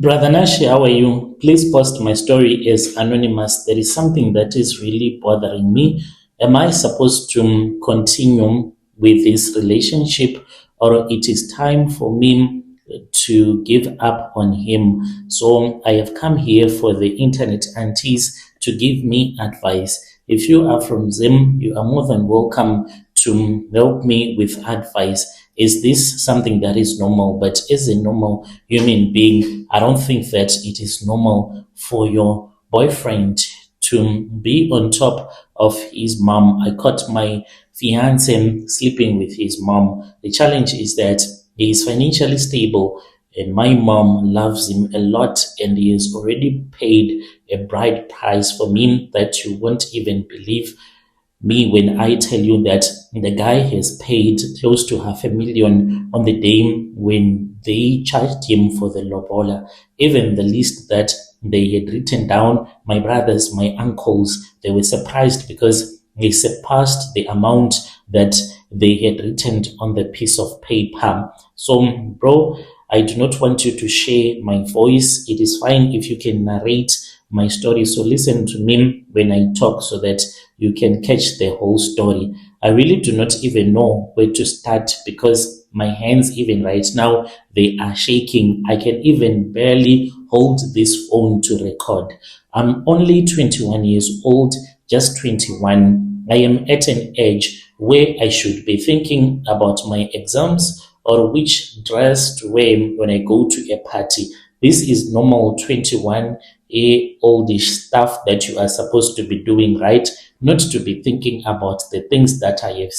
Brother Nashi, how are you? Please post my story as anonymous. There is something that is really bothering me. Am I supposed to continue with this relationship, or it is time for me to give up on him? So I have come here for the internet aunties to give me advice. If you are from Zim, you are more than welcome to help me with advice. Is this something that is normal? But as a normal human being, I don't think that it is normal for your boyfriend to be on top of his mom. I caught my fiance sleeping with his mom. The challenge is that he is financially stable and my mom loves him a lot, and he has already paid a bride price for me that you won't even believe me when I tell you that the guy has paid close to 500,000 on the day when they charged him for the lobola. Even the list that they had written down, my brothers, my uncles, they were surprised because they surpassed the amount that they had written on the piece of paper. So, bro, I do not want you to share my voice. It is fine if you can narrate my story. So listen to me when I talk so that you can catch the whole story. I really do not even know where to start because my hands, even right now, they are shaking. I can even barely hold this phone to record. I'm only 21 years old, just 21. I am at an age where I should be thinking about my exams or which dress to wear when I go to a party. This is normal 21 oldish stuff that you are supposed to be doing, right? Not to be thinking about the things that I have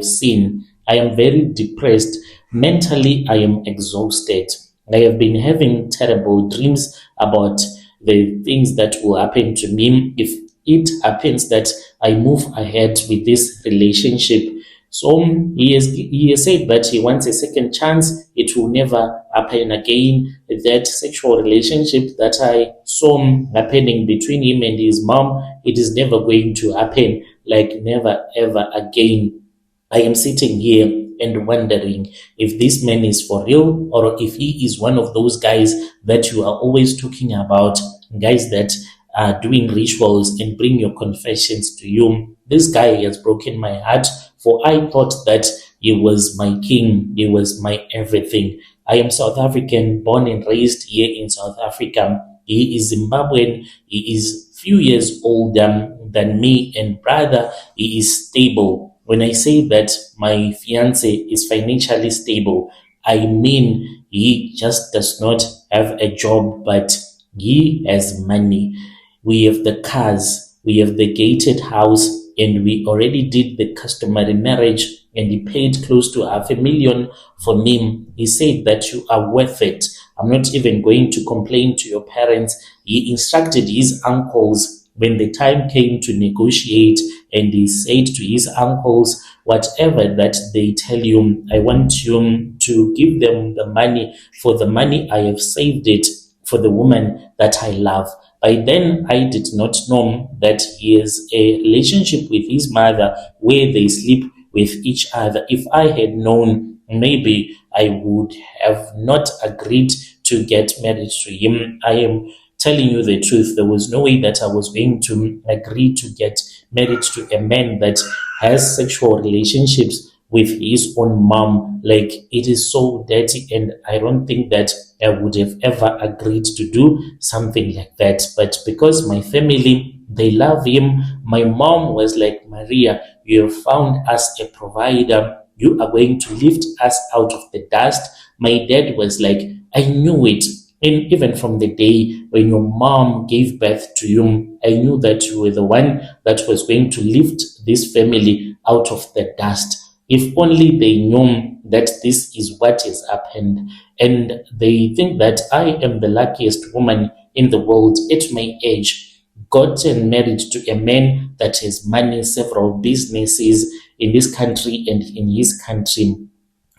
seen. I am very depressed. Mentally, I am exhausted. I have been having terrible dreams about the things that will happen to me if it happens that I move ahead with this relationship. So he has said that he wants a second chance. It will never happen again. That sexual relationship that I saw happening between him and his mom, it is never going to happen. Like never ever again. I am sitting here and wondering if this man is for real or if he is one of those guys that you are always talking about, guys that are doing rituals and bring your confessions to you. This guy has broken my heart, for I thought that he was my king, he was my everything. I am South African, born and raised here in South Africa. He is Zimbabwean, he is few years older than me, and brother, he is stable. When I say that my fiance is financially stable, I mean he just does not have a job, but he has money. We have the cars, we have the gated house, and we already did the customary marriage, and he paid close to 500,000 for me. He said that you are worth it. I'm not even going to complain to your parents. He instructed his uncles when the time came to negotiate, and he said to his uncles, whatever that they tell you, I want you to give them the money. For the money, I have saved it for the woman that I love. By then, I did not know that he has a relationship with his mother where they sleep with each other. If I had known, maybe I would have not agreed to get married to him. I am telling you the truth. There was no way that I was going to agree to get married to a man that has sexual relationships with his own mom. Like, it is so dirty, and I don't think that I would have ever agreed to do something like that. But because my family, they love him, my mom was like, Maria, you have found us a provider. You are going to lift us out of the dust. My dad was like, I knew it. And even from the day when your mom gave birth to you, I knew that you were the one that was going to lift this family out of the dust. If only they knew that this is what has happened, and they think that I am the luckiest woman in the world at my age, gotten married to a man that has money, several businesses in this country and in his country.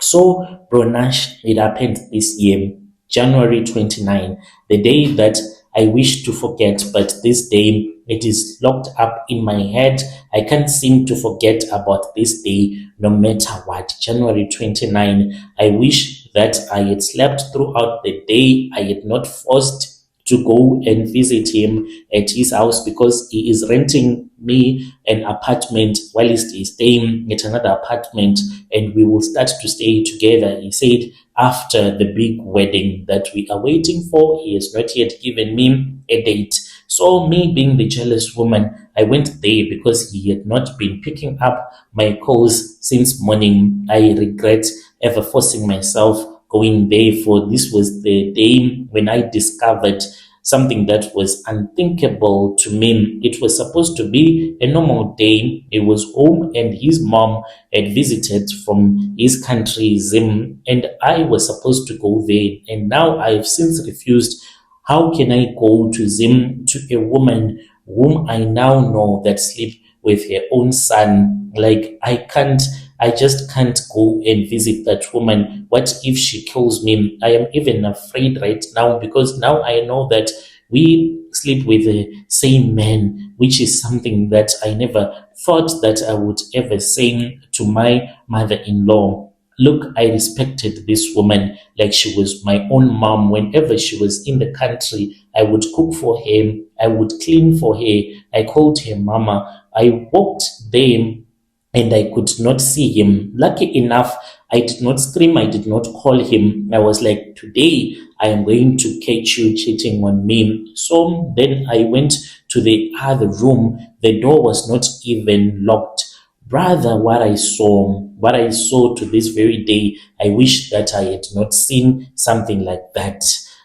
So, Bronash, it happened this year, January 29, the day that I wish to forget, but this day it is locked up in my head. I can't seem to forget about this day no matter what. January 29, I wish that I had slept throughout the day. I had not forced to go and visit him at his house because he is renting me an apartment while he's staying at another apartment, and we will start to stay together. He said after the big wedding that we are waiting for. He has not yet given me a date. So, me being the jealous woman, I went there because he had not been picking up my calls since morning. I regret ever forcing myself going there, for this was the day when I discovered something that was unthinkable to me. It was supposed to be a normal day. He was home and his mom had visited from his country, Zim, and I was supposed to go there. And now I've since refused. How can I go to Zim, to a woman whom I now know that sleep with her own son? Like, I just can't go and visit that woman. What if she kills me? I am even afraid right now because now I know that we sleep with the same man, which is something that I never thought that I would ever say to my mother-in-law. Look, I respected this woman like she was my own mom. Whenever she was in the country, I would cook for her, I would clean for her. I called her mama. I walked there and I could not see him. Lucky enough, I did not scream, I did not call him. I was like, today I am going to catch you cheating on me. So then I went to the other room. The door was not even locked. Brother, what I saw to this very day, I wish that I had not seen something like that.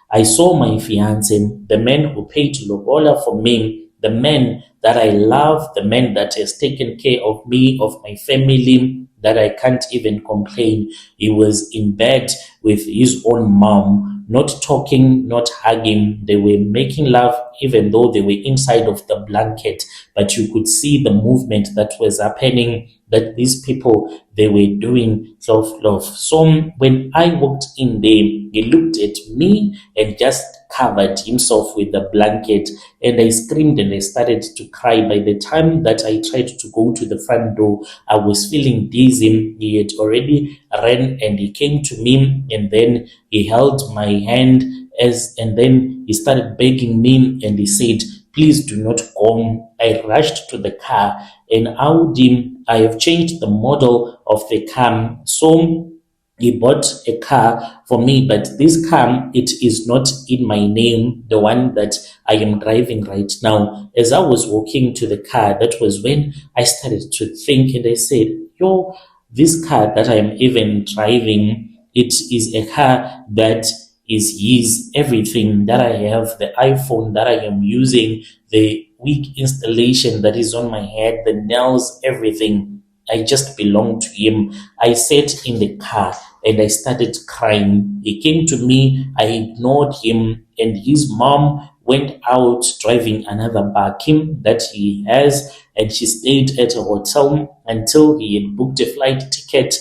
I saw my fiance, the man who paid lobola for me, the man that I love, the man that has taken care of me, of my family, that I can't even complain. He was in bed with his own mom, not talking, not hugging. They were making love even though they were inside of the blanket, but you could see the movement that was happening, that these people, they were doing self-love. So when I walked in there, he looked at me and just covered himself with the blanket, and I screamed and I started to cry. By the time that I tried to go to the front door, I was feeling dizzy. He had already ran and he came to me, and then he held my hand and then he started begging me and he said, please do not go. I rushed to the car, and Audi, I have changed the model of the car. So he bought a car for me, but this car, it is not in my name, the one that I am driving right now. As I was walking to the car, that was when I started to think, and I said, yo, this car that I am even driving, it is a car that is his. Everything that I have, the iPhone that I am using, the wig installation that is on my head, the nails, everything, I just belong to him. I sat in the car and I started crying. He came to me, I ignored him, and his mom went out driving another Bakim that he has, and she stayed at a hotel until he had booked a flight ticket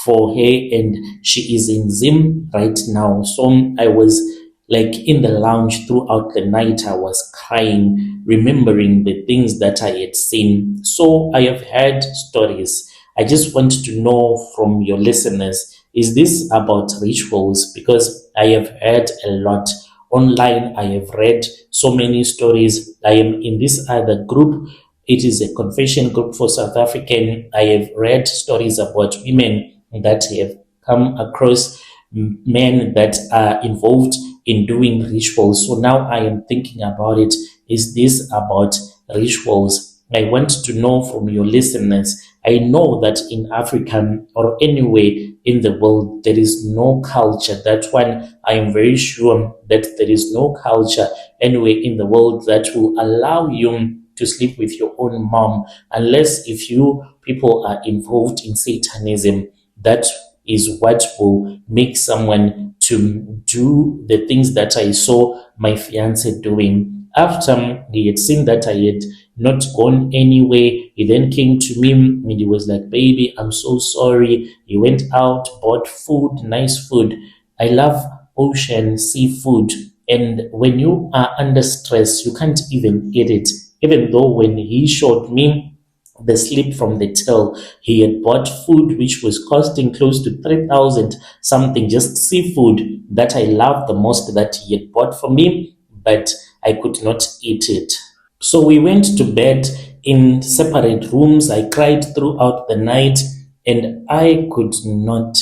for her, and she is in Zim right now. So I was like in the lounge throughout the night. I was crying, remembering the things that I had seen. So I have heard stories. I just want to know from your listeners, is this about rituals? Because I have heard a lot online. I have read so many stories. I am in this other group. It is a confession group for South African. I have read stories about women that have come across men that are involved in doing rituals. So now I am thinking about it. Is this about rituals? I want to know from your listeners. I know that in Africa or anywhere in the world, there is no culture. That one, I am very sure that there is no culture anywhere in the world that will allow you to sleep with your own mom, unless if you people are involved in Satanism. That is what will make someone to do the things that I saw my fiance doing. After he had seen that I had not gone anywhere, he then came to me and he was like, baby, I'm so sorry. He went out, bought food, nice food. I love ocean, seafood. And when you are under stress, you can't even eat it. Even though when he showed me the slip from the till. He had bought food which was costing close to 3,000 something, just seafood that I love the most, that he had bought for me, but I could not eat it. So we went to bed in separate rooms. I cried throughout the night and I could not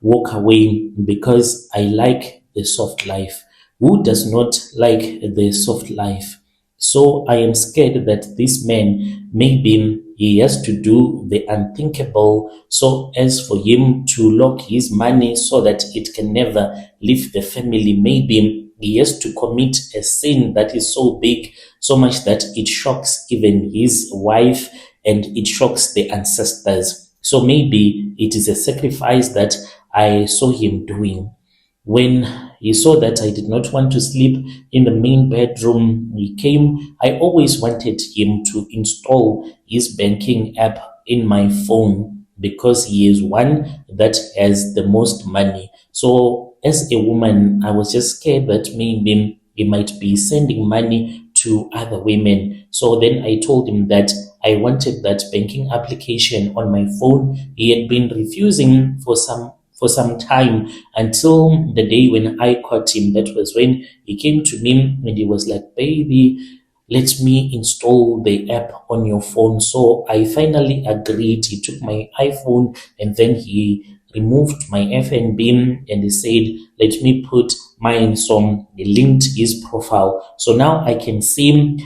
walk away because I like the soft life. Who does not like the soft life? So I am scared that this man, maybe he has to do the unthinkable so as for him to lock his money so that it can never leave the family. Maybe he has to commit a sin that is so big, so much that it shocks even his wife and it shocks the ancestors. So maybe it is a sacrifice that I saw him doing. When he saw that I did not want to sleep in the main bedroom, he came. I always wanted him to install his banking app in my phone because he is one that has the most money. So, as a woman, I was just scared that maybe he might be sending money to other women. So then I told him that I wanted that banking application on my phone. He had been refusing for some time until the day when I caught him. That was when he came to me and he was like, "Baby, let me install the app on your phone." So I finally agreed. He took my iPhone and then he removed my FNB and he said, "Let me put mine." So he linked his profile. So now I can see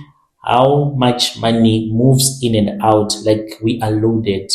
how much money moves in and out, like we are loaded.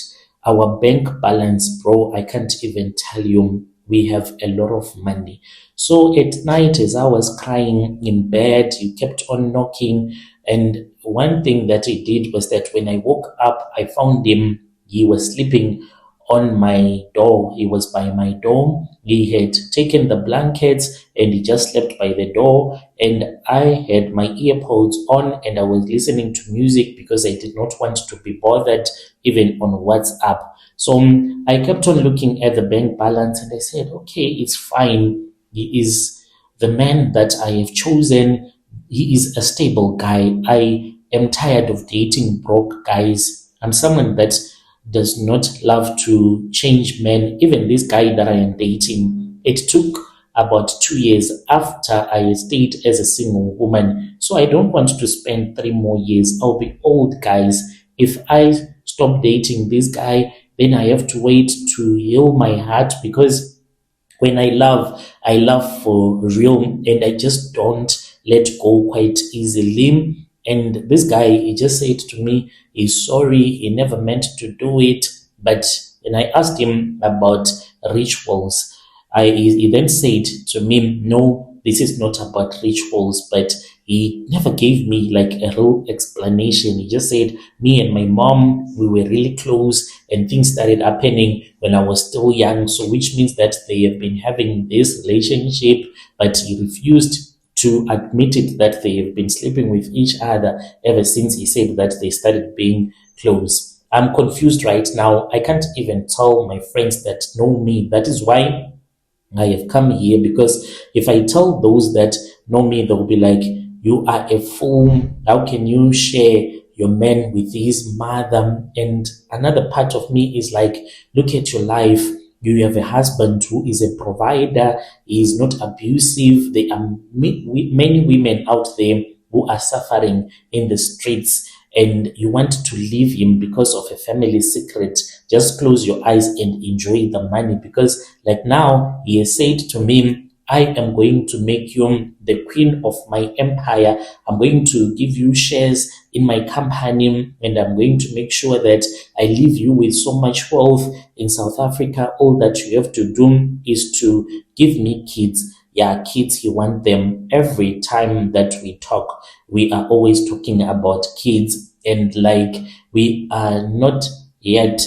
Our bank balance, bro, I can't even tell you. We have a lot of money. So at night, as I was crying in bed, you kept on knocking. And one thing that he did was that when I woke up, I found him. He was sleeping on my door. He was by my door. He had taken the blankets and he just slept by the door. And I had my earpods on and I was listening to music because I did not want to be bothered even on WhatsApp. So I kept on looking at the bank balance and I said, okay, it's fine. He is the man that I have chosen. He is a stable guy. I am tired of dating broke guys. I'm someone that does not love to change men. Even this guy that I am dating, it took about 2 years after I stayed as a single woman. So I don't want to spend 3 more years. I'll be old, guys. If I stop dating this guy, then I have to wait to heal my heart because when I love for real and I just don't let go quite easily. And this guy, he just said to me, he's sorry, he never meant to do it. But when I asked him about rituals, he then said to me, no, this is not about rituals, but he never gave me like a real explanation. He just said, me and my mom, we were really close and things started happening when I was still young. So which means that they have been having this relationship, but he refused to admit it that they have been sleeping with each other ever since he said that they started being close. I'm confused right now. I can't even tell my friends that know me. That is why I have come here, because if I tell those that know me, they'll be like, you are a fool. How can you share your man with his mother? And another part of me is like, look at your life. You have a husband who is a provider. He is not abusive. There are many women out there who are suffering in the streets, and you want to leave him because of a family secret. Just close your eyes and enjoy the money, because like now he has said to me, I am going to make you the queen of my empire. I'm going to give you shares in my company, and I'm going to make sure that I leave you with so much wealth in South Africa. All that you have to do is to give me kids. Yeah, kids, you want them. Every time that we talk, we are always talking about kids, and like we are not yet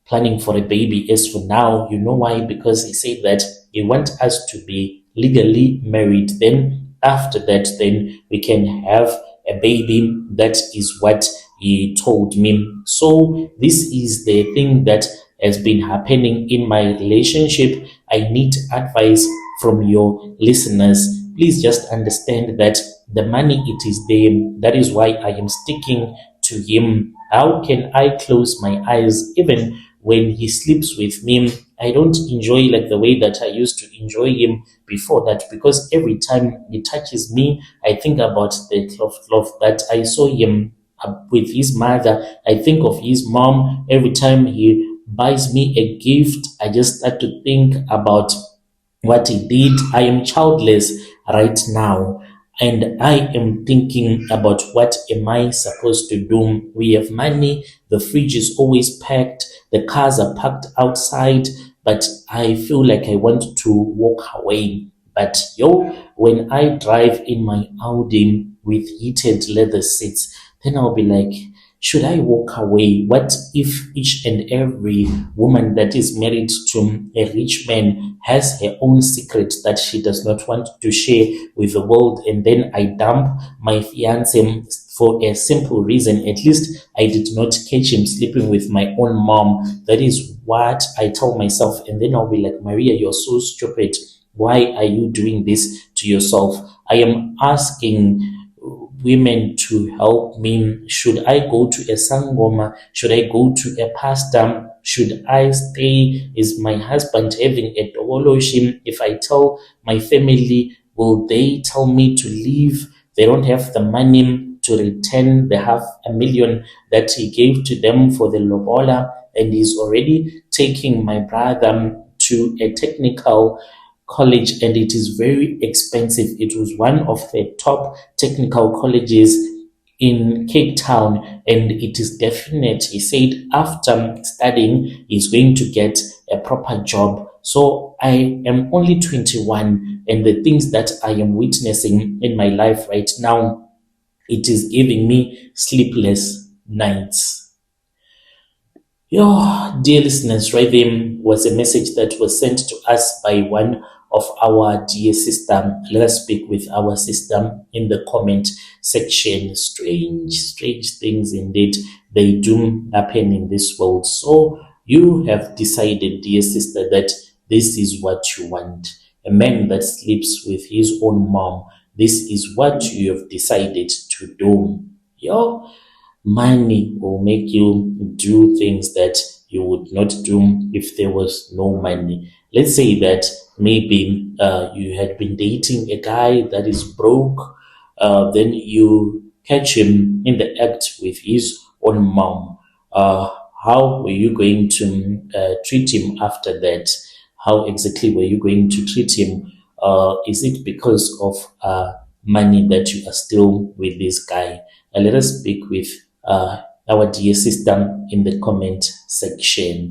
planning for a baby as for now. You know why? Because he said that he wants us to be legally married. Then after that, then we can have a baby. That is what he told me. So this is the thing that has been happening in my relationship. I need advice from your listeners. Please just understand that the money, it is there. That is why I am sticking to him. How can I close my eyes even when he sleeps with me? I don't enjoy like the way that I used to enjoy him before that, because every time he touches me, I think about the love that I saw him with his mother. I think of his mom. Every time he buys me a gift, I just start to think about what he did. I am childless right now, and I am thinking about what am I supposed to do. We have money, the fridge is always packed, the cars are parked outside, but I feel like I want to walk away. But when I drive in my Audi with heated leather seats, then I'll be like, should I walk away? What if each and every woman that is married to a rich man has her own secret that she does not want to share with the world, and then I dump my fiance for a simple reason? At least I did not catch him sleeping with my own mom. That is what I tell myself. And then I'll be like, Maria, you're so stupid. Why are you doing this to yourself? I am asking women to help me. Should I go to a sangoma? Should I go to a pastor? Should I stay? Is my husband having a devolution? If I tell my family, will they tell me to leave? They don't have the money to return the 500,000 that he gave to them for the lobola, and he's already taking my brother to a technical college, and it is very expensive. It was one of the top technical colleges in Cape Town, and it is definite. He said after studying, he's going to get a proper job. So I am only 21, and the things that I am witnessing in my life right now, it is giving me sleepless nights. Dear listeners, right there was a message that was sent to us by one of our dear sister. Let us speak with our sister in the comment section. Strange things indeed, they do happen in this world. So you have decided, dear sister, that this is what you want. A man that sleeps with his own mom. This is what you have decided to do. Money will make you do things that you would not do if there was no money. Let's say that maybe you had been dating a guy that is broke, then you catch him in the act with his own mom. How were you going to treat him after that? How exactly were you going to treat him? Is it because of money that you are still with this guy? Let us speak with our dear sister in the comment section.